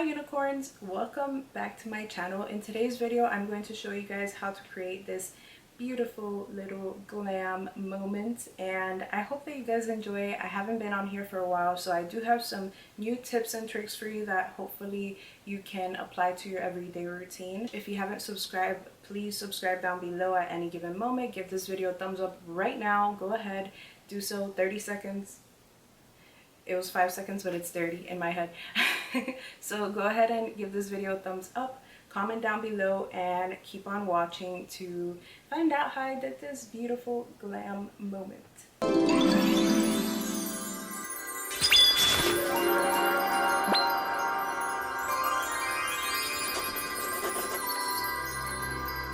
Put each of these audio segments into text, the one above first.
unicorns, welcome back to my channel. In today's video I'm going to show you guys how to create this beautiful little glam moment, and I hope that you guys enjoy. I haven't been on here for a while, so I do have some new tips and tricks for you that hopefully you can apply to your everyday routine. If you haven't subscribed, please subscribe down below at any given moment. Give this video a thumbs up right now. Go ahead, do so. 30 seconds. It was 5 seconds, but it's 30 in my head. So go ahead and give this video a thumbs up, comment down below, and keep on watching to find out how I did this beautiful glam moment.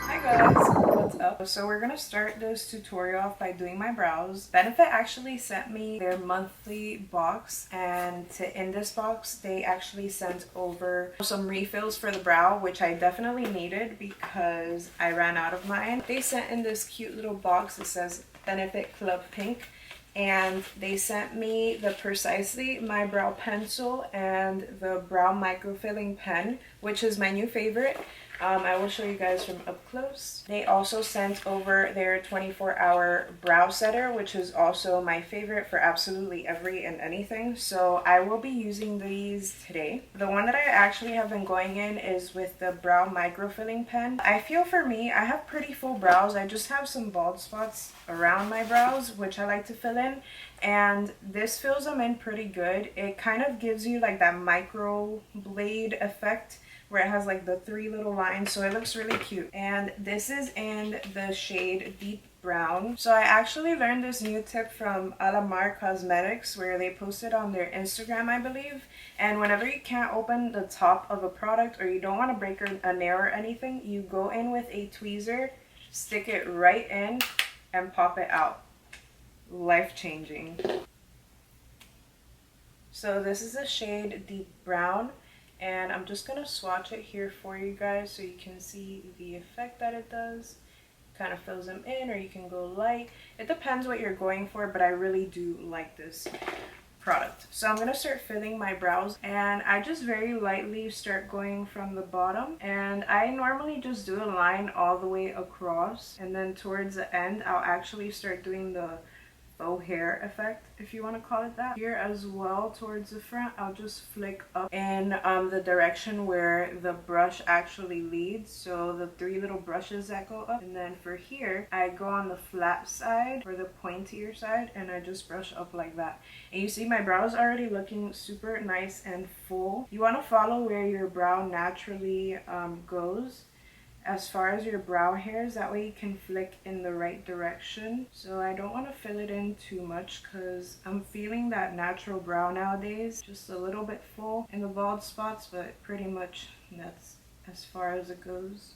Hi guys, what's up? So we're gonna start this tutorial off by doing my brows. Benefit actually sent me their monthly box, and in this box they actually sent over some refills for the brow, which I definitely needed because I ran out of mine. They sent in this cute little box that says Benefit Club Pink, and they sent me the Precisely My Brow Pencil and the Brow Microfilling Pen, which is my new favorite. I will show you guys from up close. They also sent over their 24-hour brow setter, which is also my favorite for absolutely every and anything. So I will be using these today. The one that I actually have been going in is with the Brow Microfilling Pen. I feel for me, I have pretty full brows. I just have some bald spots around my brows, which I like to fill in. And this fills them in pretty good. It kind of gives you like that micro blade effect, where it has like the 3 little lines, so it looks really cute. And this is in the shade Deep Brown. So I actually learned this new tip from Alamar Cosmetics, where they posted on their Instagram, I believe. And whenever you can't open the top of a product, or you don't want to break a nail or anything, you go in with a tweezer, stick it right in, and pop it out. Life-changing. So this is the shade Deep Brown, and I'm just gonna swatch it here for you guys so you can see the effect that it does. Kind of fills them in, or you can go light. It depends what you're going for, but I really do like this product. So I'm gonna start filling my brows, and I just very lightly start going from the bottom, and I normally just do a line all the way across, and then towards the end I'll actually start doing the faux hair effect, if you want to call it that. Here as well towards the front, I'll just flick up in the direction where the brush actually leads, so the 3 little brushes that go up. And then for here, I go on the flat side or the pointier side, and I just brush up like that. And you see my brows already looking super nice and full. You want to follow where your brow naturally goes as far as your brow hairs, that way you can flick in the right direction. So I don't want to fill it in too much because I'm feeling that natural brow nowadays, just a little bit full in the bald spots, but pretty much that's as far as it goes.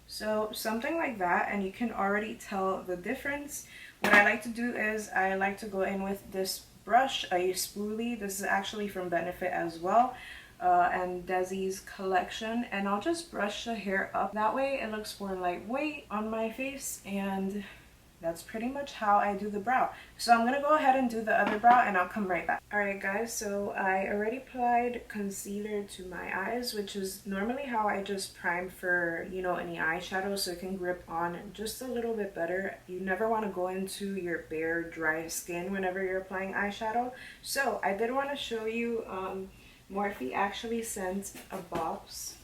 So something like that, and you can already tell the difference. What I like to do is I like to go in with this brush, a spoolie. This is actually from Benefit as well. And Desi's collection, and I'll just brush the hair up. That way it looks more lightweight on my face, and that's pretty much how I do the brow. So I'm gonna go ahead and do the other brow, and I'll come right back. Alright guys, so I already applied concealer to my eyes, which is normally how I just prime for, you know, any eyeshadow, so it can grip on just a little bit better. You never want to go into your bare, dry skin whenever you're applying eyeshadow. So I did want to show you Morphe actually sent a box.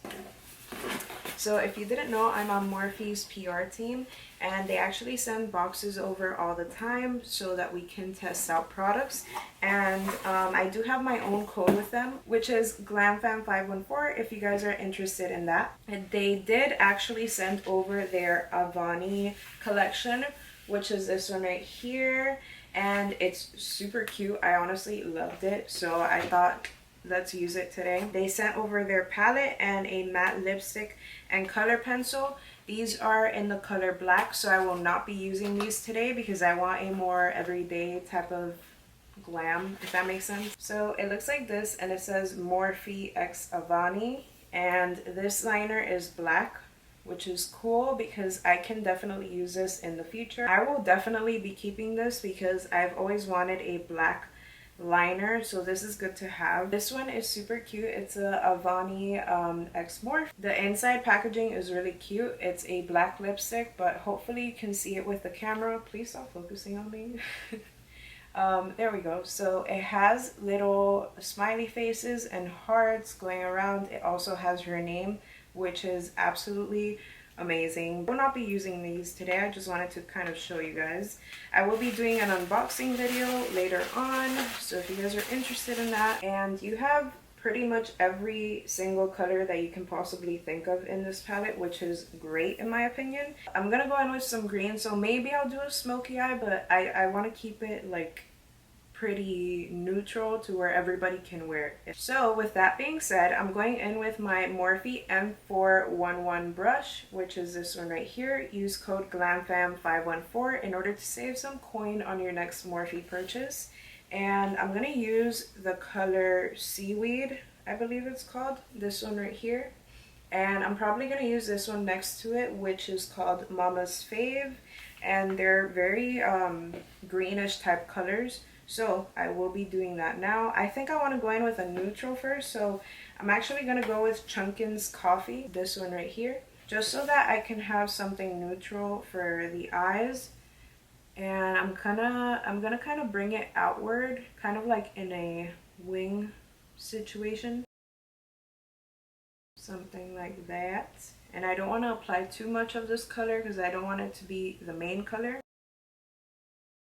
So if you didn't know, I'm on Morphe's PR team, and they actually send boxes over all the time so that we can test out products. And I do have my own code with them, which is GlamFam514 if you guys are interested in that. And they did actually send over their Avani collection, which is this one right here, and it's super cute. I honestly loved it, so I thought let's use it today. They sent over their palette and a matte lipstick and color pencil. These are in the color black, so I will not be using these today because I want a more everyday type of glam, if that makes sense. So it looks like this, and it says Morphe x Avani, and this liner is black, which is cool because I can definitely use this in the future. I will definitely be keeping this because I've always wanted a black liner, so this is good to have. This one is super cute. It's a Avani X Morphe. The inside packaging is really cute. It's a black lipstick, but hopefully you can see it with the camera. Please stop focusing on me. There we go. So it has little smiley faces and hearts going around. It also has her name, which is absolutely amazing. I will not be using these today. I just wanted to kind of show you guys. I will be doing an unboxing video later on, so if you guys are interested in that. And you have pretty much every single color that you can possibly think of in this palette, which is great in my opinion. I'm gonna go in with some green, so maybe I'll do a smoky eye, but I want to keep it like pretty neutral to where everybody can wear it. So with that being said, I'm going in with my Morphe M411 brush, which is this one right here. Use code GLAMFAM514 in order to save some coin on your next Morphe purchase. And I'm going to use the color Seaweed, I believe it's called, this one right here. And I'm probably going to use this one next to it, which is called Mama's Fave. And they're very greenish type colors. So I will be doing that now. I think I want to go in with a neutral first. So I'm actually going to go with Chunkin's Coffee, this one right here. Just so that I can have something neutral for the eyes. And I'm gonna kind of bring it outward, kind of like in a wing situation. Something like that. And I don't want to apply too much of this color because I don't want it to be the main color.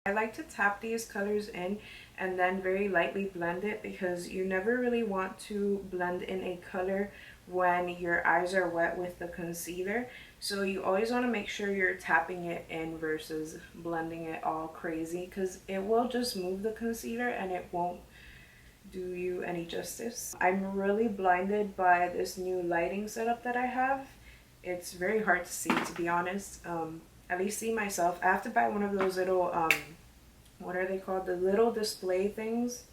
I like to tap these colors in and then very lightly blend it, because you never really want to blend in a color when your eyes are wet with the concealer. So you always want to make sure you're tapping it in versus blending it all crazy, because it will just move the concealer and it won't do you any justice. I'm really blinded by this new lighting setup that I have. It's very hard to see, to be honest. At least see myself. I have to buy one of those little what are they called, the little display things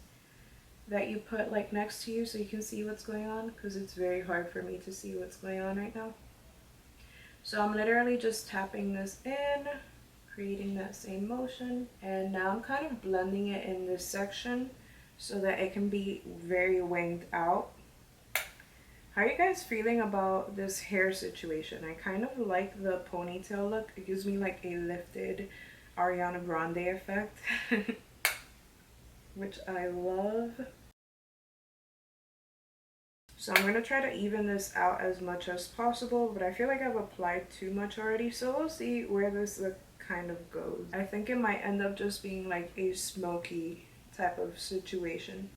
that you put like next to you so you can see what's going on, because it's very hard for me to see what's going on right now. So I'm literally just tapping this in, creating that same motion, and now I'm kind of blending it in this section so that it can be very winged out. How are you guys feeling about this hair situation? I kind of like the ponytail look. It gives me like a lifted Ariana Grande effect, which I love. So I'm going to try to even this out as much as possible, but I feel like I've applied too much already, so we'll see where this look kind of goes. I think it might end up just being like a smoky type of situation.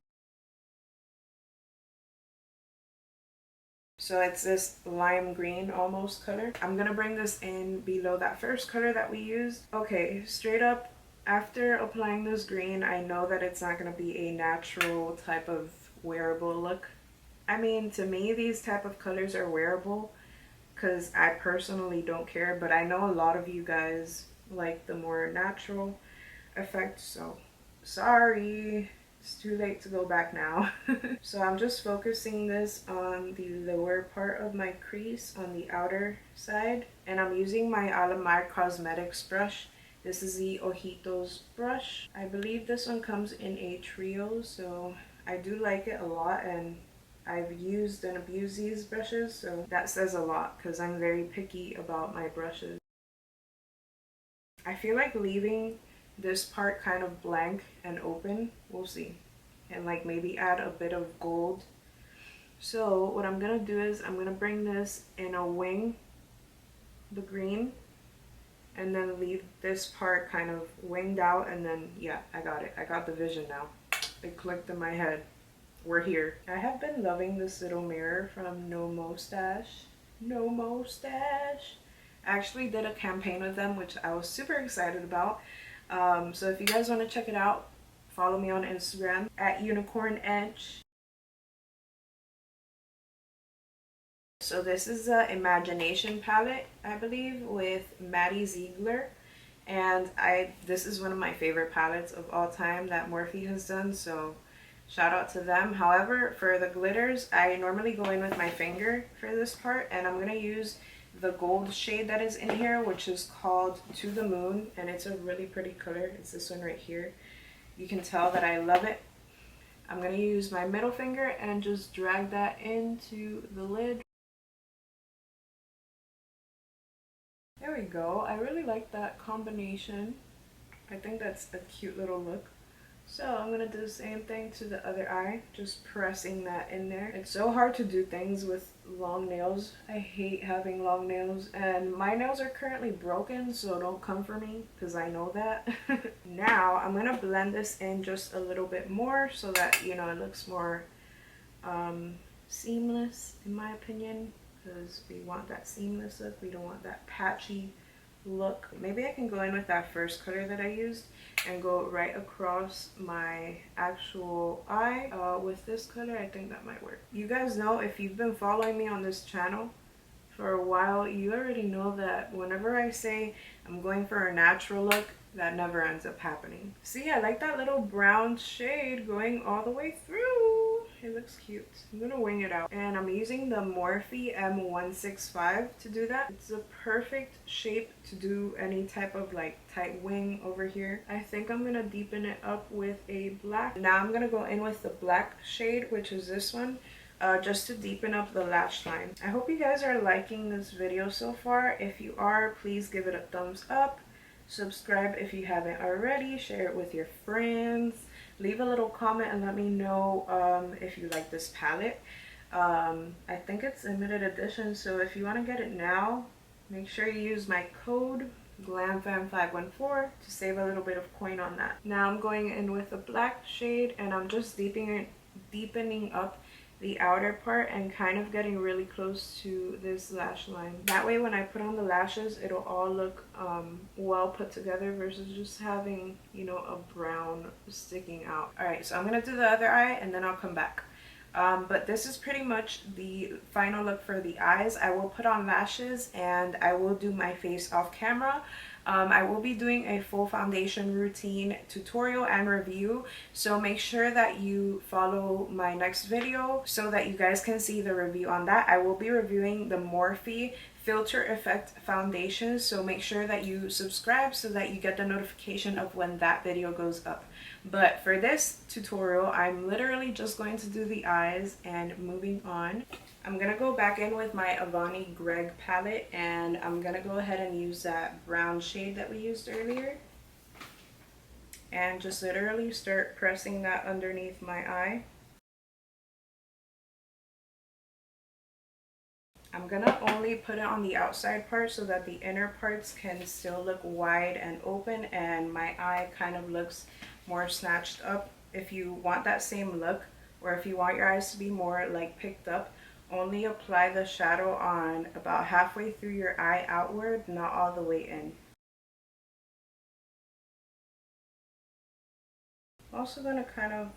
So it's this lime green almost color. I'm gonna bring this in below that first color that we used. Okay, straight up, after applying this green, I know that it's not gonna be a natural type of wearable look. I mean, to me, these type of colors are wearable because I personally don't care, but I know a lot of you guys like the more natural effect, so sorry. It's too late to go back now. So I'm just focusing this on the lower part of my crease on the outer side. And I'm using my Alamar Cosmetics brush. This is the Ojitos brush. I believe this one comes in a trio, so I do like it a lot. And I've used and abused these brushes, so that says a lot because I'm very picky about my brushes. I feel like leaving this part kind of blank and open, we'll see, and like maybe add a bit of gold. So what I'm gonna do is I'm gonna bring this in a wing, the green, and then leave this part kind of winged out, and then yeah, I got it. I got the vision now. It clicked in my head. We're here. I have been loving this little mirror from No Mustache. No Mustache. I actually did a campaign with them, which I was super excited about. So if you guys want to check it out, follow me on Instagram at Unicorn Edge. So this is the Imagination palette, I believe, with Maddie Ziegler. And this is one of my favorite palettes of all time that Morphe has done, so shout out to them. However, for the glitters, I normally go in with my finger for this part, and I'm going to use the gold shade that is in here, which is called To the Moon, and it's a really pretty color. It's this one right here. You can tell that I love it. I'm going to use my middle finger and just drag that into the lid. There we go. I really like that combination. I think that's a cute little look. So I'm going to do the same thing to the other eye, just pressing that in there. It's so hard to do things with long nails. I hate having long nails, and my nails are currently broken, so don't come for me because I know that. Now I'm going to blend this in just a little bit more so that, you know, it looks more seamless in my opinion, because we want that seamless look. We don't want that patchy look. Maybe I can go in with that first color that I used and go right across my actual eye with this color. I think that might work. You guys know, if you've been following me on this channel for a while, you already know that whenever I say I'm going for a natural look, that never ends up happening. See, I like that little brown shade going all the way through. It looks cute. I'm gonna wing it out, and I'm using the Morphe M165 to do that. It's a perfect shape to do any type of like tight wing over here. I think I'm gonna deepen it up with a black. Now I'm gonna go in with the black shade, which is this one, just to deepen up the lash line. I hope you guys are liking this video so far. If you are, please give it a thumbs up. Subscribe if you haven't already. Share it with your friends. Leave a little comment and let me know if you like this palette. I think it's limited edition, so if you want to get it now, make sure you use my code GLAMFAM514 to save a little bit of coin on that. Now I'm going in with a black shade, and I'm just deepening up the outer part and kind of getting really close to this lash line. That way when I put on the lashes, it'll all look well put together versus just having, you know, a brown sticking out. Alright, so I'm gonna do the other eye and then I'll come back. But this is pretty much the final look for the eyes. I will put on lashes and I will do my face off camera. I will be doing a full foundation routine tutorial and review, so make sure that you follow my next video so that you guys can see the review on that. I will be reviewing the Morphe Filter Effect foundation, so make sure that you subscribe so that you get the notification of when that video goes up. But for this tutorial, I'm literally just going to do the eyes and moving on. I'm going to go back in with my Avani Gregg palette, and I'm going to go ahead and use that brown shade that we used earlier. And just literally start pressing that underneath my eye. I'm going to only put it on the outside part so that the inner parts can still look wide and open, and my eye kind of looks more snatched up. If you want that same look, or if you want your eyes to be more like picked up, only apply the shadow on about halfway through your eye outward, not all the way in. I'm also going to kind of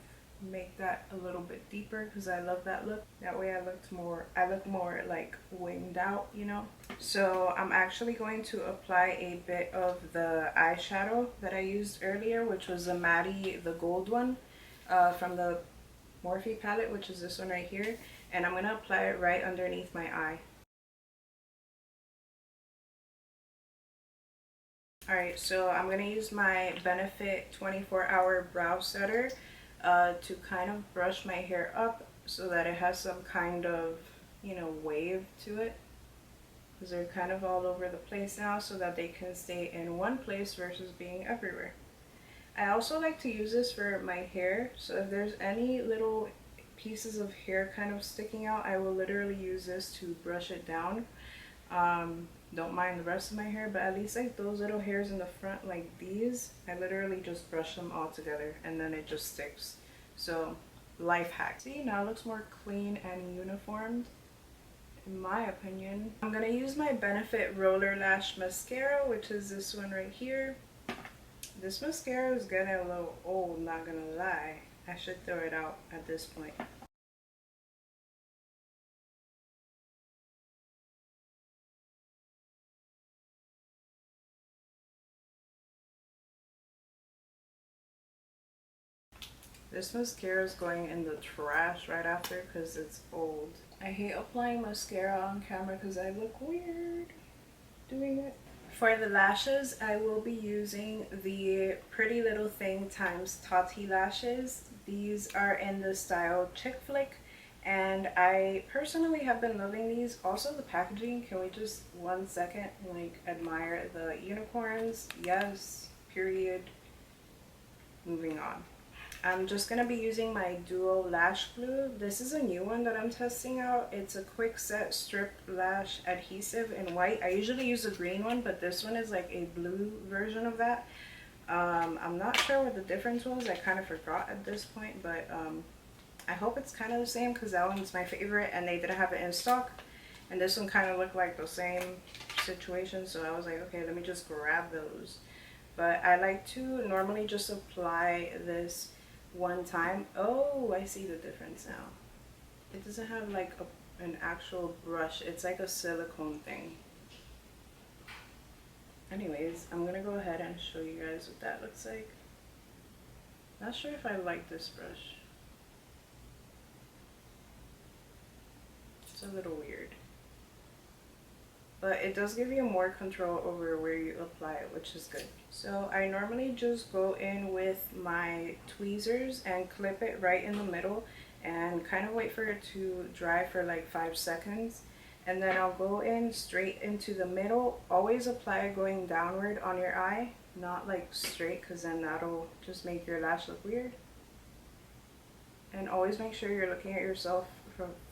make that a little bit deeper because I love that look. That way I look more like winged out, you know. So I'm actually going to apply a bit of the eyeshadow that I used earlier, which was the Maddie, the gold one, from the Morphe palette, which is this one right here. And I'm going to apply it right underneath my eye. Alright, so I'm going to use my Benefit 24-hour brow setter to kind of brush my hair up so that it has some kind of, you know, wave to it. Because they're kind of all over the place now, so that they can stay in one place versus being everywhere. I also like to use this for my hair, so if there's any little pieces of hair kind of sticking out, I will literally use this to brush it down. Don't mind the rest of my hair, but at least like those little hairs in the front, like these, I literally just brush them all together and then it just sticks. So life hack. See, now it looks more clean and uniformed in my opinion. I'm gonna use my Benefit Roller Lash Mascara, which is this one right here. This mascara is getting a little old, not gonna lie. I should throw it out at this point. This mascara is going in the trash right after because it's old. I hate applying mascara on camera because I look weird doing it. For the lashes, I will be using the Pretty Little Thing times Tati lashes. These are in the style chick flick, and I personally have been loving these. Also the packaging, can we just 1 second like admire the unicorns? Yes, period. Moving on. I'm just going to be using my Duo Lash Glue. This is a new one that I'm testing out. It's a quick set strip lash adhesive in white. I usually use a green one, but this one is like a blue version of that. I'm not sure what the difference was. I kind of forgot at this point, but I hope it's kind of the same because that one's my favorite and they didn't have it in stock. And this one kind of looked like the same situation, so I was like, okay, let me just grab those. But I like to normally just apply this one time. Oh, I see the difference now. It doesn't have like an actual brush. It's like a silicone thing. Anyways, I'm gonna go ahead and show you guys what that looks like. Not sure if I like this brush. It's a little weird. But it does give you more control over where you apply it, which is good. So I normally just go in with my tweezers and clip it right in the middle and kind of wait for it to dry for like 5 seconds. And then I'll go in straight into the middle. Always apply it going downward on your eye, not like straight, because then that'll just make your lash look weird. And always make sure you're looking at yourself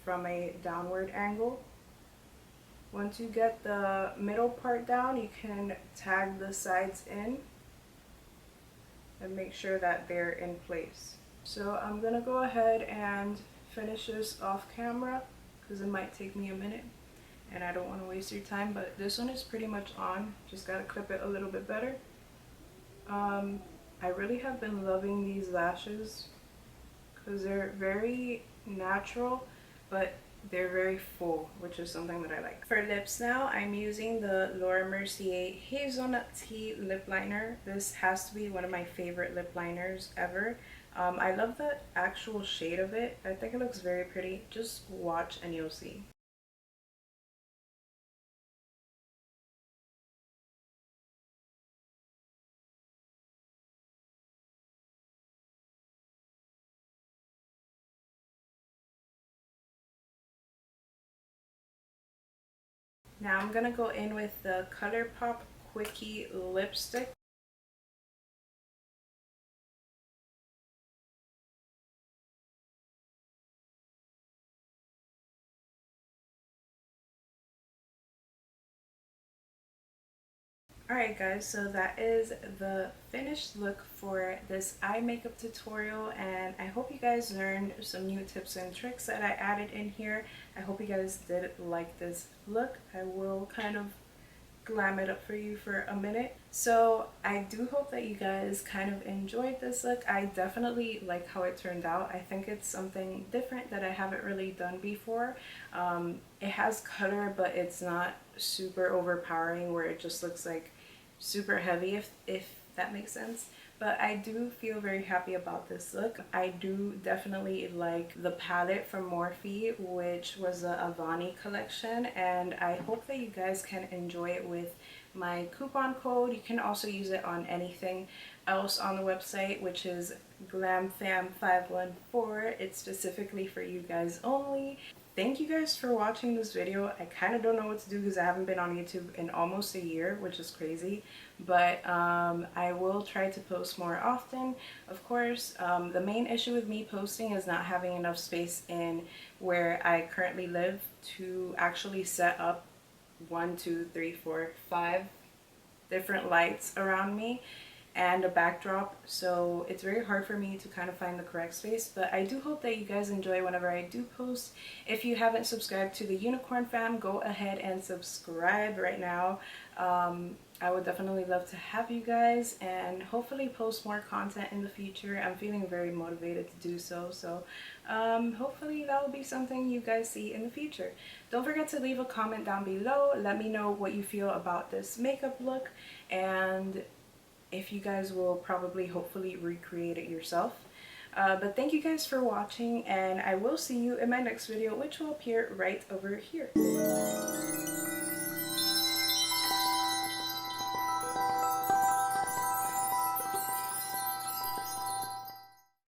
from a downward angle. Once you get the middle part down, you can tag the sides in and make sure that they're in place. So I'm gonna go ahead and finish this off camera because it might take me a minute and I don't want to waste your time, but this one is pretty much on. Just gotta clip it a little bit better. I really have been loving these lashes because they're very natural, but they're very full, which is something that I like. For lips now, I'm using the Laura Mercier Hazelnut Tea Lip Liner. This has to be one of my favorite lip liners ever. I love the actual shade of it. I think it looks very pretty. Just watch and you'll see. Now I'm gonna go in with the ColourPop Quickie lipstick. Alright guys, so that is the finished look for this eye makeup tutorial, and I hope you guys learned some new tips and tricks that I added in here. I hope you guys did like this look. I will kind of glam it up for you for a minute. So I do hope that you guys kind of enjoyed this look. I definitely like how it turned out. I think it's something different that I haven't really done before. It has color, but it's not super overpowering where it just looks like super heavy, if that makes sense. But I do feel very happy about this look. I do definitely like the palette from Morphe, which was the Avani collection, and I hope that you guys can enjoy it with my coupon code. You can also use it on anything else on the website, which is GlamFam514. It's specifically for you guys only. Thank you guys for watching this video. I kind of don't know what to do because I haven't been on YouTube in almost a year, which is crazy. But I will try to post more often. Of course, the main issue with me posting is not having enough space in where I currently live to actually set up 1, 2, 3, 4, 5 different lights around me and a backdrop, so it's very hard for me to kind of find the correct space. But I do hope that you guys enjoy whenever I do post. If you haven't subscribed to the Unicorn Fam, go ahead and subscribe right now. I would definitely love to have you guys and hopefully post more content in the future. I'm feeling very motivated to do so, hopefully that will be something you guys see in the future. Don't forget to leave a comment down below. Let me know what you feel about this makeup look, and if you guys will probably hopefully recreate it yourself. But thank you guys for watching, and I will see you in my next video, which will appear right over here.